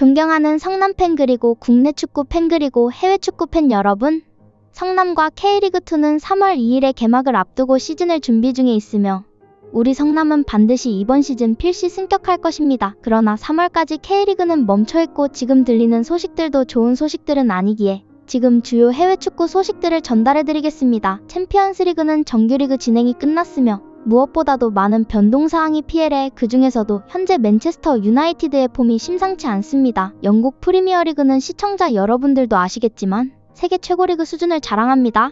존경하는 성남 팬 그리고 국내 축구 팬 그리고 해외 축구 팬 여러분, 성남과 K리그2는 3월 2일에 개막을 앞두고 시즌을 준비 중에 있으며 우리 성남은 반드시 이번 시즌 필시 승격할 것입니다. 그러나 3월까지 K리그는 멈춰있고 지금 들리는 소식들도 좋은 소식들은 아니기에 지금 주요 해외 축구 소식들을 전달해드리겠습니다. 챔피언스리그는 정규리그 진행이 끝났으며 무엇보다도 많은 변동사항이 PL에 그 중에서도 현재 맨체스터 유나이티드의 폼이 심상치 않습니다. 영국 프리미어리그는 시청자 여러분들도 아시겠지만 세계 최고 리그 수준을 자랑합니다.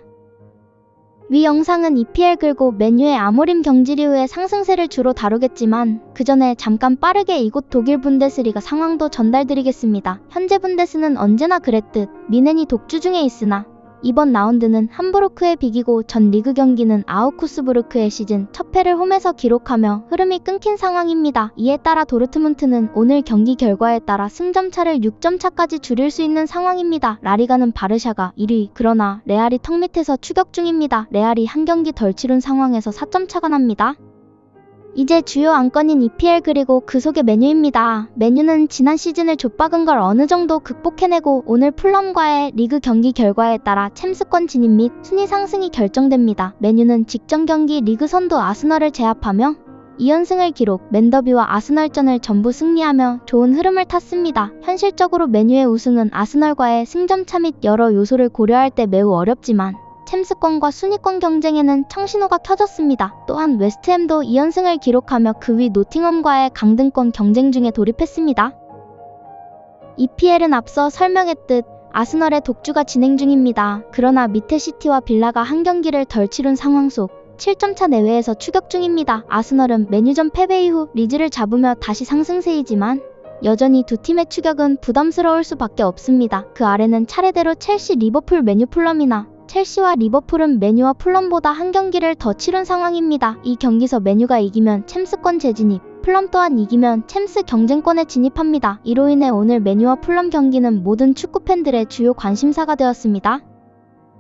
위 영상은 EPL 그리고 맨유의 아모림 경질이후의 상승세를 주로 다루겠지만 그 전에 잠깐 빠르게 이곳 독일 분데스리가 상황도 전달드리겠습니다. 현재 분데스는 언제나 그랬듯 미넨이 독주 중에 있으나 이번 라운드는 함부르크의 비기고 전 리그 경기는 아우쿠스부르크의 시즌 첫 패를 홈에서 기록하며 흐름이 끊긴 상황입니다. 이에 따라 도르트문트는 오늘 경기 결과에 따라 승점차를 6점 차까지 줄일 수 있는 상황입니다. 라리가는 바르샤가 1위, 그러나 레알이 턱 밑에서 추격 중입니다. 레알이 한 경기 덜 치룬 상황에서 4점 차가 납니다. 이제 주요 안건인 EPL 그리고 그 속의 맨유입니다. 맨유는 지난 시즌을 좆박은 걸 어느 정도 극복해내고 오늘 풀럼과의 리그 경기 결과에 따라 챔스권 진입 및 순위 상승이 결정됩니다. 맨유는 직전 경기 리그 선두 아스널을 제압하며 2연승을 기록, 맨더비와 아스널전을 전부 승리하며 좋은 흐름을 탔습니다. 현실적으로 맨유의 우승은 아스널과의 승점차 및 여러 요소를 고려할 때 매우 어렵지만 챔스권과 순위권 경쟁에는 청신호가 켜졌습니다. 또한 웨스트햄도 2연승을 기록하며 그 위 노팅엄과의 강등권 경쟁 중에 돌입했습니다. EPL은 앞서 설명했듯 아스널의 독주가 진행 중입니다. 그러나 밑에 시티와 빌라가 한 경기를 덜 치룬 상황 속 7점차 내외에서 추격 중입니다. 아스널은 맨유전 패배 이후 리즈를 잡으며 다시 상승세이지만 여전히 두 팀의 추격은 부담스러울 수밖에 없습니다. 그 아래는 차례대로 첼시, 리버풀, 맨유, 풀럼이나 첼시와 리버풀은 맨유와 풀럼보다 한 경기를 더 치른 상황입니다. 이 경기서 맨유가 이기면 챔스권 재진입, 풀럼 또한 이기면 챔스 경쟁권에 진입합니다. 이로 인해 오늘 맨유와 풀럼 경기는 모든 축구팬들의 주요 관심사가 되었습니다.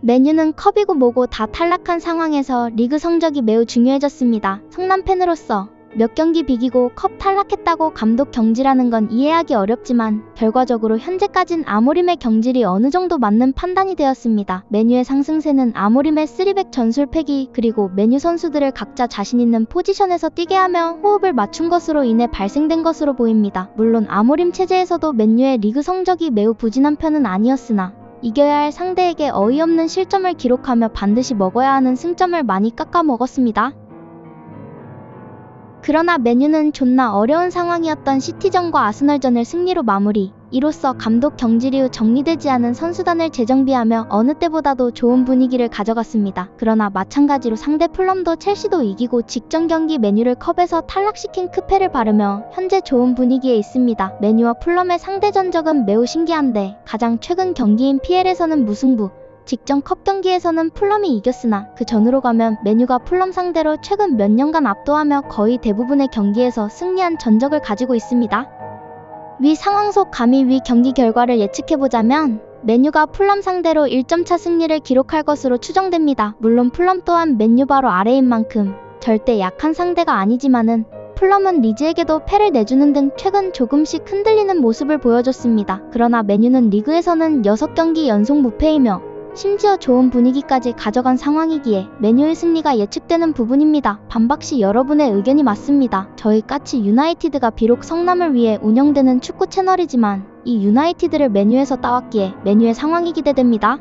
맨유는 컵이고 뭐고 다 탈락한 상황에서 리그 성적이 매우 중요해졌습니다. 성남 팬으로서 몇 경기 비기고 컵 탈락했다고 감독 경질하는 건 이해하기 어렵지만 결과적으로 현재까진 아모림의 경질이 어느 정도 맞는 판단이 되었습니다. 맨유의 상승세는 아모림의 3백 전술 패기 그리고 맨유 선수들을 각자 자신 있는 포지션에서 뛰게 하며 호흡을 맞춘 것으로 인해 발생된 것으로 보입니다. 물론 아모림 체제에서도 맨유의 리그 성적이 매우 부진한 편은 아니었으나 이겨야 할 상대에게 어이없는 실점을 기록하며 반드시 먹어야 하는 승점을 많이 깎아 먹었습니다. 그러나 맨유는 존나 어려운 상황이었던 시티전과 아스널전을 승리로 마무리, 이로써 감독 경질 이후 정리되지 않은 선수단을 재정비하며 어느 때보다도 좋은 분위기를 가져갔습니다. 그러나 마찬가지로 상대 풀럼도 첼시도 이기고 직전 경기 맨유를 컵에서 탈락시킨 크패를 바르며 현재 좋은 분위기에 있습니다. 맨유와 풀럼의 상대 전적은 매우 신기한데 가장 최근 경기인 PL에서는 무승부, 직전 컵 경기에서는 풀럼이 이겼으나 그 전으로 가면 맨유가 풀럼 상대로 최근 몇 년간 압도하며 거의 대부분의 경기에서 승리한 전적을 가지고 있습니다. 위 상황 속 감히 위 경기 결과를 예측해보자면 맨유가 풀럼 상대로 1점차 승리를 기록할 것으로 추정됩니다. 물론 풀럼 또한 맨유 바로 아래인 만큼 절대 약한 상대가 아니지만은 풀럼은 리즈에게도 패를 내주는 등 최근 조금씩 흔들리는 모습을 보여줬습니다. 그러나 맨유는 리그에서는 6경기 연속 무패이며 심지어 좋은 분위기까지 가져간 상황이기에 맨유의 승리가 예측되는 부분입니다. 반박시 여러분의 의견이 맞습니다. 저희 까치 유나이티드가 비록 성남을 위해 운영되는 축구 채널이지만 이 유나이티드를 맨유에서 따왔기에 맨유의 상황이 기대됩니다.